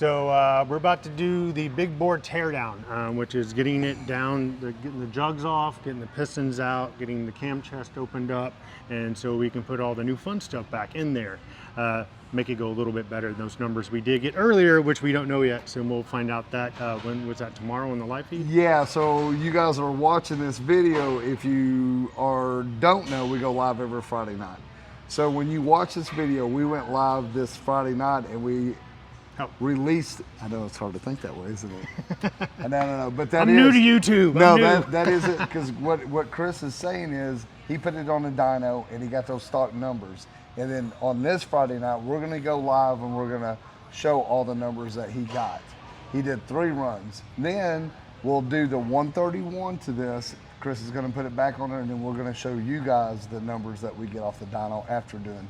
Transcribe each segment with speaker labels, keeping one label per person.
Speaker 1: So we're about to do the Big Boar teardown, which is getting it down, getting the jugs off, getting the pistons out, getting the cam chest opened up, and so we can put all the new fun stuff back in there. Make it go a little bit better than those numbers we did get earlier, which we don't know yet. So we'll find out that, when was that, tomorrow in the live feed?
Speaker 2: Yeah, so you guys are watching this video. If you don't know, we go live every Friday night. So when you watch this video, we went live this Friday night and we released, I know it's hard to think that way, isn't it? No, but that
Speaker 1: I'm new to YouTube.
Speaker 2: No, that isn't, because what Chris is saying is he put it on the dyno and he got those stock numbers. And then on this Friday night, we're gonna go live and we're gonna show all the numbers that he got. He did 3 runs. Then we'll do the 131 to this. Chris is gonna put it back on there, and then we're gonna show you guys the numbers that we get off the dyno after doing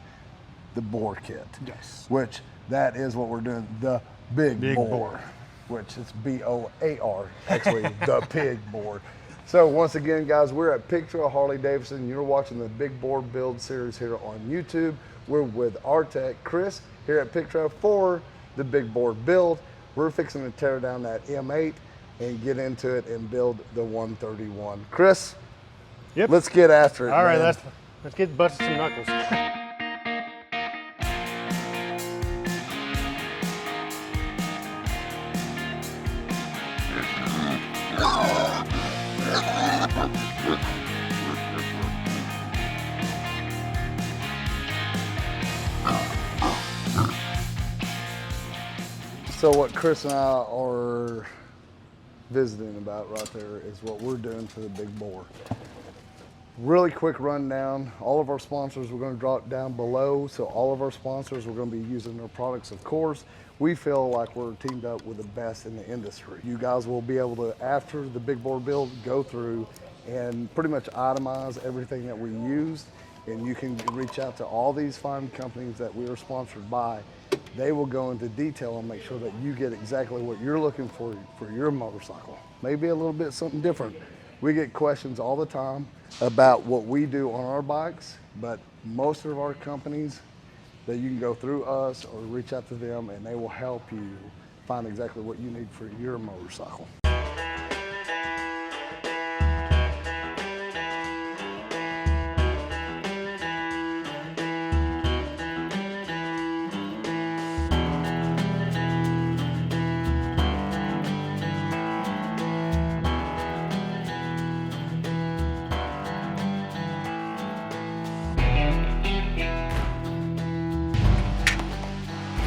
Speaker 2: the bore kit.
Speaker 1: Yes.
Speaker 2: Which that is what we're doing, the Big Boar,
Speaker 1: Boar,
Speaker 2: which is B-O-A-R, actually the Pig Boar. So once again, guys, we're at Pig Trail Harley-Davidson. You're watching the Big Boar build series here on YouTube. We're with our tech, Chris, here at Pig Trail for the Big Boar build. We're fixing to tear down that M8 and get into it and build the 131. Chris,
Speaker 1: yep.
Speaker 2: Let's get after it.
Speaker 1: All right,
Speaker 2: man.
Speaker 1: let's get busted some knuckles.
Speaker 2: So what Chris and I are visiting about right there is what we're doing for the Big Boar. Really quick rundown. All of our sponsors, we're going to drop down below. So all of our sponsors, we're going to be using their products, of course. We feel like we're teamed up with the best in the industry. You guys will be able to, after the Big Boar build, go through and pretty much itemize everything that we used. And you can reach out to all these fine companies that we are sponsored by. They will go into detail and make sure that you get exactly what you're looking for your motorcycle. Maybe a little bit something different. We get questions all the time about what we do on our bikes, but most of our companies, that you can go through us or reach out to them and they will help you find exactly what you need for your motorcycle.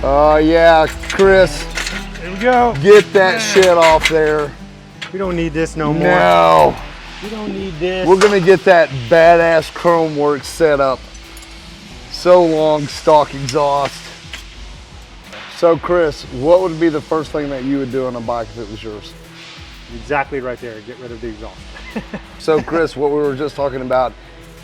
Speaker 2: Oh yeah, Chris.
Speaker 1: Here we go.
Speaker 2: Get that shit off there.
Speaker 1: We don't need this no more.
Speaker 2: No.
Speaker 1: We don't need this.
Speaker 2: We're gonna get that badass chrome work set up. So long, stock exhaust. So Chris, what would be the first thing that you would do on a bike if it was yours?
Speaker 1: Exactly right there, get rid of the exhaust.
Speaker 2: So Chris, what we were just talking about,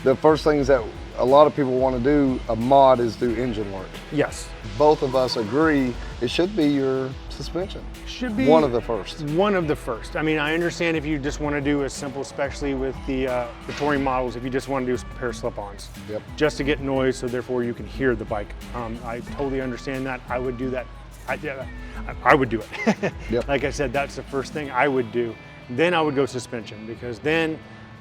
Speaker 2: the first things that a lot of people want to do, a mod, is do engine work.
Speaker 1: Yes.
Speaker 2: Both of us agree it should be your suspension.
Speaker 1: Should be
Speaker 2: one of the first.
Speaker 1: One of the first. I mean, I understand if you just want to do a simple, especially with the touring models, if you just want to do a pair of slip-ons.
Speaker 2: Yep.
Speaker 1: Just to get noise, so therefore you can hear the bike. I totally understand that. I would do that. I would do it.
Speaker 2: Yep.
Speaker 1: Like I said, that's the first thing I would do. Then I would go suspension, because then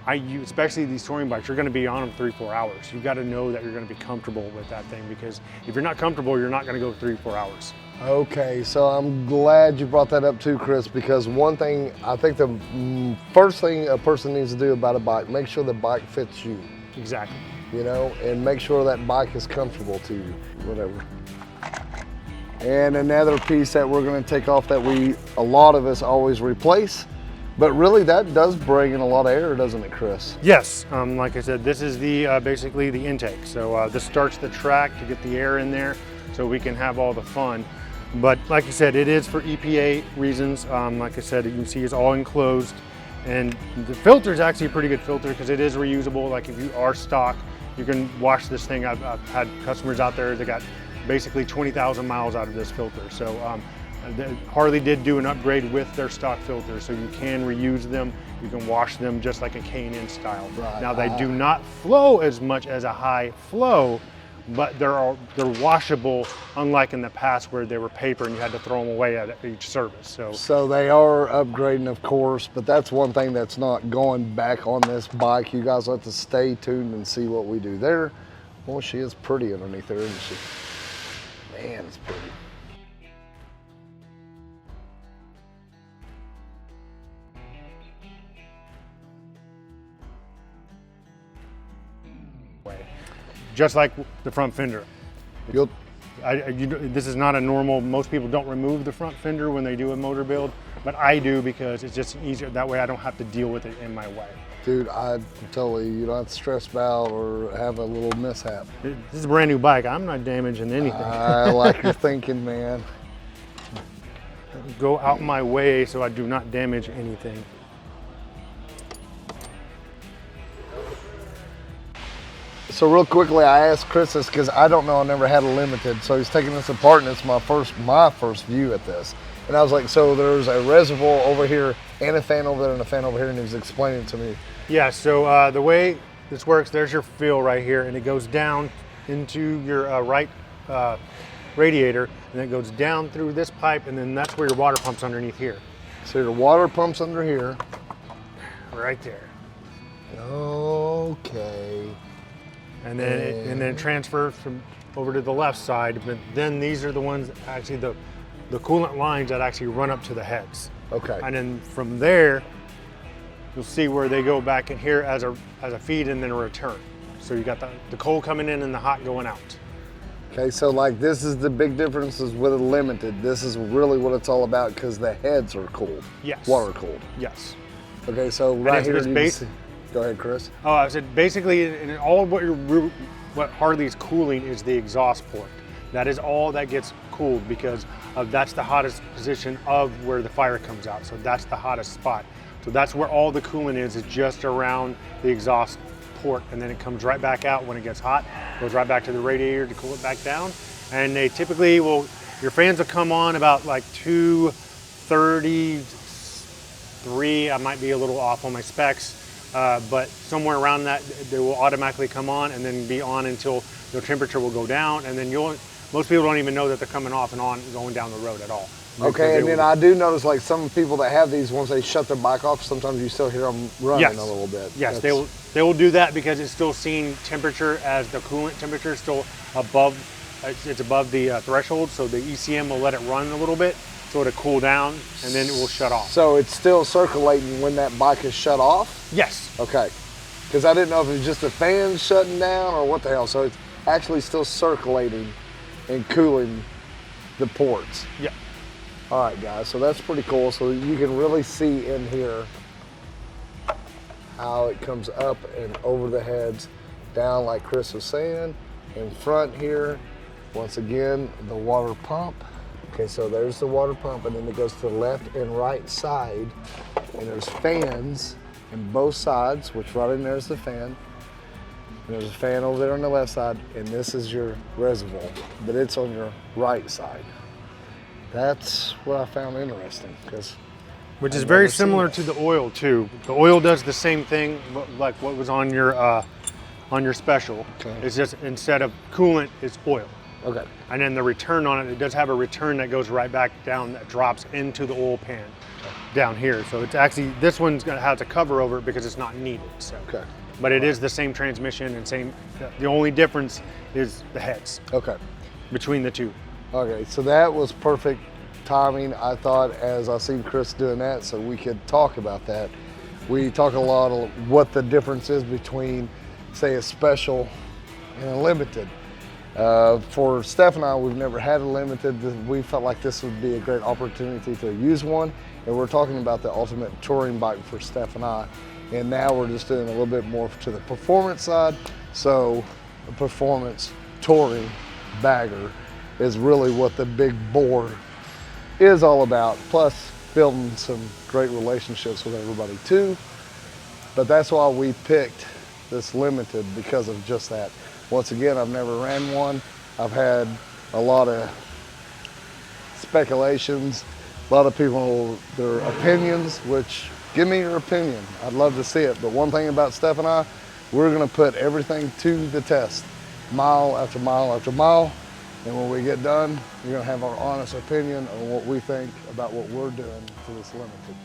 Speaker 1: especially these touring bikes, you're going to be on them 3-4 hours. You've got to know that you're going to be comfortable with that thing, because if you're not comfortable, you're not going to go 3-4 hours.
Speaker 2: Okay, so I'm glad you brought that up too, Chris, because one thing, I think the first thing a person needs to do about a bike, make sure the bike fits you.
Speaker 1: Exactly.
Speaker 2: You know, and make sure that bike is comfortable to you, whatever. And another piece that we're going to take off that a lot of us always replace, but really that does bring in a lot of air, doesn't it, Chris?
Speaker 1: Yes, like I said, this is the basically the intake. So this starts the track to get the air in there so we can have all the fun. But like I said, it is for EPA reasons. Like I said, you can see it's all enclosed. And the filter is actually a pretty good filter because it is reusable. Like if you are stock, you can wash this thing. I've had customers out there that got basically 20,000 miles out of this filter. So Harley did do an upgrade with their stock filters, so you can reuse them. You can wash them just like a K&N style.
Speaker 2: Right.
Speaker 1: Now they do not flow as much as a high flow but they're washable, unlike in the past where they were paper and you had to throw them away at each service.
Speaker 2: So they are upgrading, of course, but that's one thing that's not going back on this bike. You guys have to stay tuned and see what we do there. Well, she is pretty underneath there, isn't she? Man, it's pretty.
Speaker 1: Just like the front fender.
Speaker 2: You'll,
Speaker 1: This is not a normal, most people don't remove the front fender when they do a motor build, but I do because it's just easier. That way I don't have to deal with it in my way.
Speaker 2: dude, I totally, you don't have to stress about or have a little mishap.
Speaker 1: This is a brand new bike. I'm not damaging anything.
Speaker 2: I like your thinking, man.
Speaker 1: Go out my way so I do not damage anything.
Speaker 2: So real quickly, I asked Chris this because I don't know, I never had a limited. So he's taking this apart and it's my first view at this. And I was like, so there's a reservoir over here and a fan over there and a fan over here, and he was explaining it to me.
Speaker 1: Yeah, so the way this works, there's your fill right here, and it goes down into your right radiator, and it goes down through this pipe, and then that's where your water pump's underneath here.
Speaker 2: So your water pump's under here.
Speaker 1: Right there.
Speaker 2: Okay.
Speaker 1: And then it transfers from over to the left side, but then these are the ones, actually the coolant lines that actually run up to the heads.
Speaker 2: Okay.
Speaker 1: And then from there, you'll see where they go back in here as a feed and then a return. So you got the cold coming in and the hot going out.
Speaker 2: Okay, so like this is the big differences with a limited. This is really what it's all about because the heads are cooled.
Speaker 1: Yes.
Speaker 2: Water cooled.
Speaker 1: Yes.
Speaker 2: Okay, so right here, you
Speaker 1: base.
Speaker 2: see. Go ahead, Chris.
Speaker 1: Oh, I said basically, in all what Harley's cooling is the exhaust port. That is all that gets cooled because that's the hottest position of where the fire comes out. So that's the hottest spot. So that's where all the coolant is just around the exhaust port, and then it comes right back out when it gets hot, goes right back to the radiator to cool it back down. And they typically will, your fans will come on about like 233. I might be a little off on my specs. But somewhere around that, they will automatically come on and then be on until the temperature will go down, and then most people don't even know that they're coming off and on going down the road at all.
Speaker 2: Okay, and then I do notice like some people that have these, once they shut their bike off, sometimes you still hear them running a little bit.
Speaker 1: Yes, they will do that because it's still seeing temperature as the coolant temperature is still above, it's above the threshold, so the ECM will let it run a little bit. So it'll cool down and then it will shut off.
Speaker 2: So it's still circulating when that bike is shut off?
Speaker 1: Yes.
Speaker 2: Okay. Because I didn't know if it was just the fan shutting down or what the hell. So it's actually still circulating and cooling the ports.
Speaker 1: Yeah.
Speaker 2: All right, guys. So that's pretty cool. So you can really see in here how it comes up and over the heads, down like Chris was saying. In front here, once again, the water pump. Okay, so there's the water pump, and then it goes to the left and right side, and there's fans in both sides, which right in there is the fan. And there's a fan over there on the left side, and this is your reservoir, but it's on your right side. That's what I found interesting,
Speaker 1: which is very similar to the oil too. The oil does the same thing, like what was on your special.
Speaker 2: Okay.
Speaker 1: It's just instead of coolant, it's oil.
Speaker 2: Okay.
Speaker 1: And then the return on it does have a return that goes right back down, that drops into the oil pan down here. So it's actually, this one's gonna have to cover over it because it's not needed. So.
Speaker 2: Okay.
Speaker 1: But it is the same transmission and same, the only difference is the heads.
Speaker 2: Okay.
Speaker 1: Between the two.
Speaker 2: Okay, so that was perfect timing, I thought, as I seen Chris doing that, so we could talk about that. We talk a lot of what the difference is between, say, a special and a limited. For Steph and I, we've never had a limited. We felt like this would be a great opportunity to use one, and we're talking about the ultimate touring bike for Steph and I. And now we're just doing a little bit more to the performance side. So a performance touring bagger is really what the Big Boar is all about, plus building some great relationships with everybody too. But that's why we picked this limited, because of just that. Once again, I've never ran one. I've had a lot of speculations, a lot of people, their opinions, which, give me your opinion. I'd love to see it. But one thing about Steph and I, we're gonna put everything to the test. mile after mile after mile. And when we get done, you're gonna have our honest opinion on what we think about what we're doing for this limited.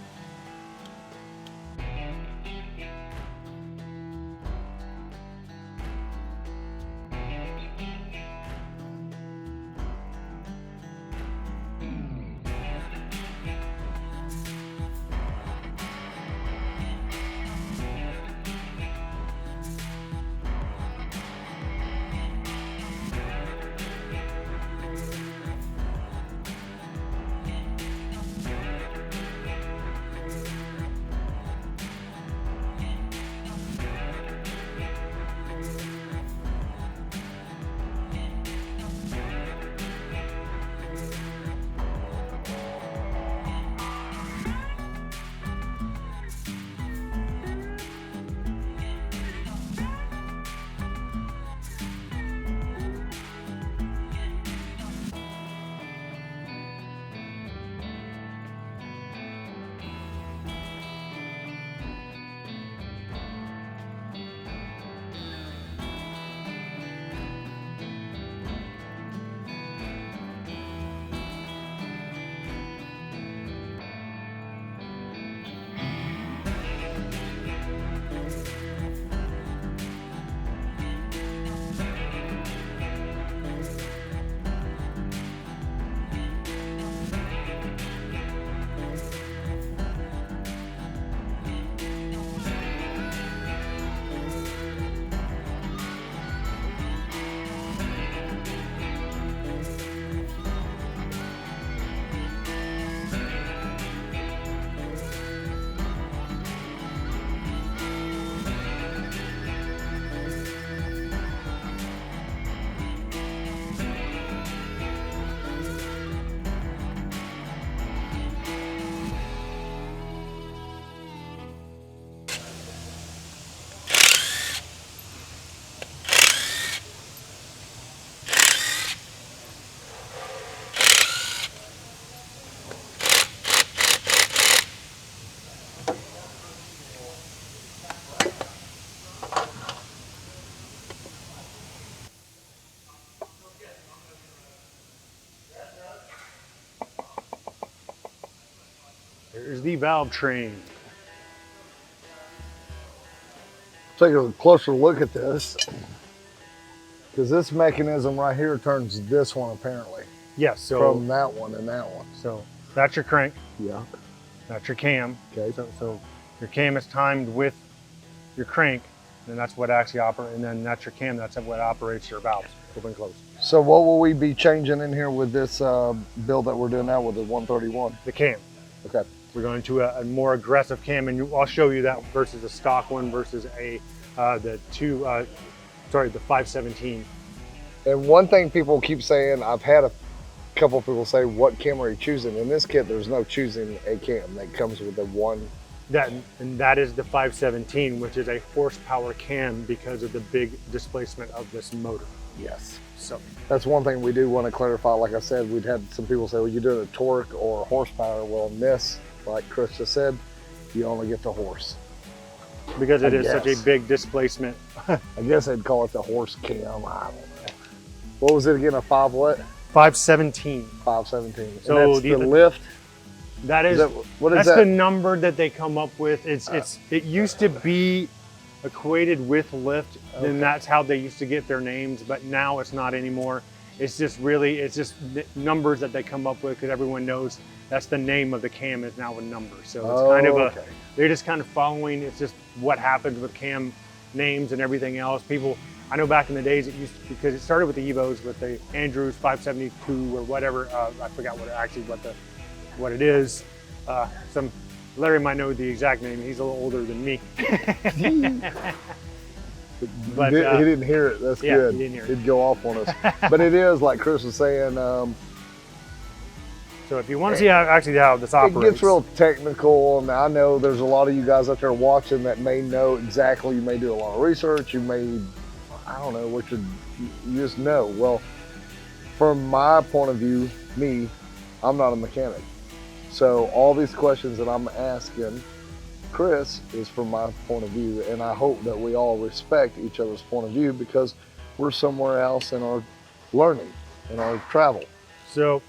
Speaker 1: Here's the valve train.
Speaker 2: Take a closer look at this, because this mechanism right here turns this one apparently.
Speaker 1: Yes, so
Speaker 2: from that one and that one.
Speaker 1: So that's your crank.
Speaker 2: Yeah.
Speaker 1: That's your cam.
Speaker 2: Okay.
Speaker 1: So your cam is timed with your crank, and that's what actually operates. And then that's your cam. That's what operates your valves, open and close.
Speaker 2: So what will we be changing in here with this build that we're doing now with the 131?
Speaker 1: The cam.
Speaker 2: Okay.
Speaker 1: We're going to a more aggressive cam, and I'll show you that versus a stock one versus the 517.
Speaker 2: And one thing people keep saying, I've had a couple people say, what cam are you choosing? In this kit, there's no choosing a cam. That comes with the one.
Speaker 1: That is the 517, which is a horsepower cam because of the big displacement of this motor.
Speaker 2: Yes.
Speaker 1: So
Speaker 2: that's one thing we do want to clarify. Like I said, we'd had some people say, well, you're doing a torque or horsepower. Well, in this, like Chris just said, you only get the horse.
Speaker 1: Because it is such a big displacement.
Speaker 2: I guess they'd call it the horse cam. I don't know. What was it again? A 5 what?
Speaker 1: 517.
Speaker 2: 517.
Speaker 1: So
Speaker 2: and that's the lift.
Speaker 1: What is that? The number that they come up with. It used to be equated with lift, and that's how they used to get their names, but now it's not anymore. It's just numbers that they come up with because everyone knows that's the name of the cam is now a number. So it's kind of they're just kind of following. It's just what happens with cam names and everything else. People, I know back in the days it used to, because it started with the Evos with the Andrews 572 or whatever. I forgot what it is. Larry might know the exact name. He's a little older than me.
Speaker 2: But he didn't hear it. That's good.
Speaker 1: He didn't hear it.
Speaker 2: It'd go off on us. But it is like Chris was saying.
Speaker 1: So if you want to see how this operates,
Speaker 2: it gets real technical, and I know there's a lot of you guys out there watching that may know exactly. You may do a lot of research. You may, I don't know what you just know. Well, from my point of view, I'm not a mechanic, so all these questions that I'm asking Chris is from my point of view, and I hope that we all respect each other's point of view, because we're somewhere else in our learning, in our travel.
Speaker 1: So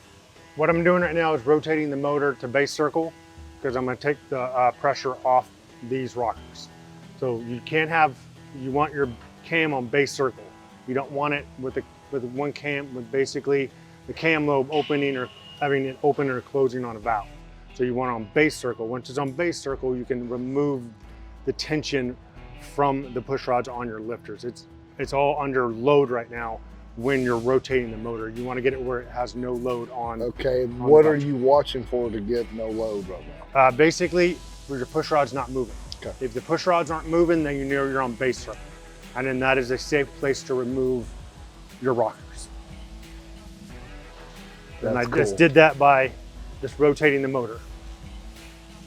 Speaker 1: what I'm doing right now is rotating the motor to base circle because I'm going to take the pressure off these rockers. So you want your cam on base circle. You don't want it with one cam with basically the cam lobe opening or having it open or closing on a valve. So you want it on base circle. Once it's on base circle, you can remove the tension from the push rods on your lifters. It's all under load right now when you're rotating the motor. You want to get it where it has no load on.
Speaker 2: Okay, what are you watching for to get no load right now?
Speaker 1: Basically, where your push rod's not moving.
Speaker 2: Okay.
Speaker 1: If the push rods aren't moving, then you know you're on base circle. And then that is a safe place to remove your rockers. And I just did that by just rotating the motor.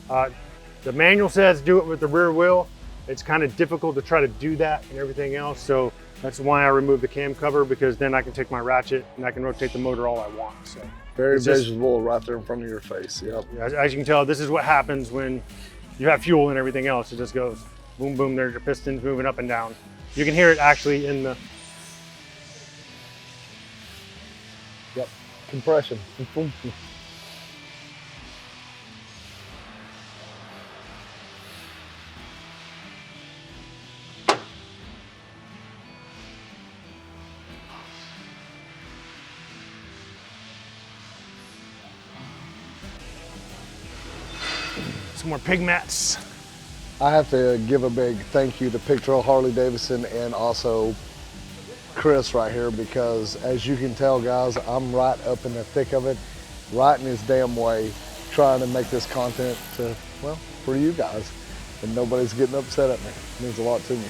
Speaker 1: The manual says do it with the rear wheel. It's kind of difficult to try to do that and everything else. So that's why I removed the cam cover, because then I can take my ratchet and I can rotate the motor all I want. So
Speaker 2: very visible right there in front of your face. Yep.
Speaker 1: As you can tell, this is what happens when you have fuel and everything else. It just goes boom, boom. There's your pistons moving up and down. You can hear it actually in the.
Speaker 2: Yep. Compression.
Speaker 1: Some more pig mats.
Speaker 2: I have to give a big thank you to Pig Trail Harley-Davidson and also Chris right here, because as you can tell, guys, I'm right up in the thick of it, right in his damn way, trying to make this content to, well, for you guys. And nobody's getting upset at me. It means a lot to me.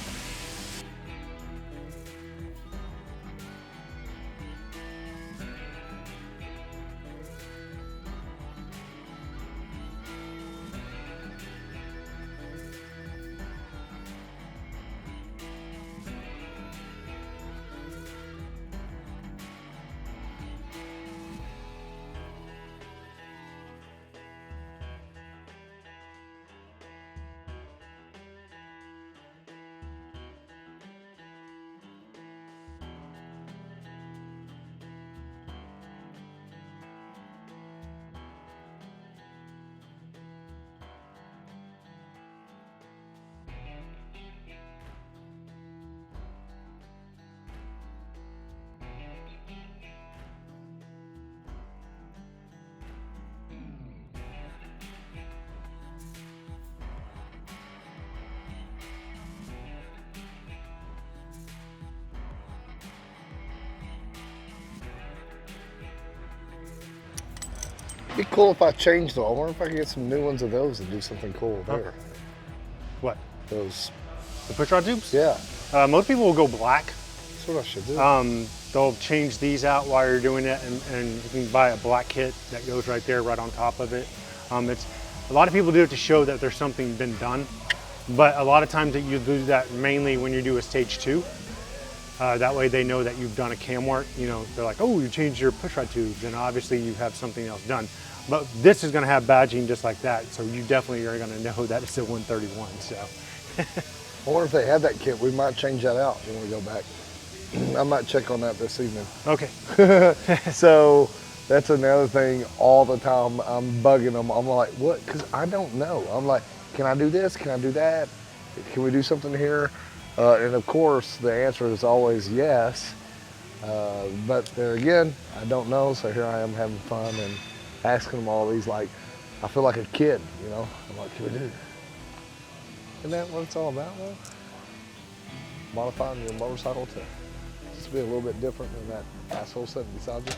Speaker 2: It'd be cool if I changed them. I wonder if I could get some new ones of those and do something cool there.
Speaker 1: What?
Speaker 2: Those.
Speaker 1: The push rod tubes?
Speaker 2: Yeah.
Speaker 1: Most people will go black.
Speaker 2: That's what I should do.
Speaker 1: They'll change these out while you're doing it, and you can buy a black kit that goes right there, right on top of it. A lot of people do it to show that there's something been done, but a lot of times you do that mainly when you do a stage 2. That way they know that you've done a cam work. You know, they're like, oh, you changed your push rod tubes, and obviously you have something else done. But this is gonna have badging just like that, so you definitely are gonna know that it's a 131, so.
Speaker 2: I wonder if they have that kit. We might change that out when we go back. I might check on that this evening.
Speaker 1: Okay.
Speaker 2: So that's another thing all the time. I'm bugging them. I'm like, what? Because I don't know. I'm like, can I do this? Can I do that? Can we do something here? And of course, the answer is always yes. But there again, I don't know. So here I am having fun and asking them all these, like, I feel like a kid, you know? I'm like, can we do? Isn't that what it's all about, though? Modifying your motorcycle to just be a little bit different than that asshole sitting beside you.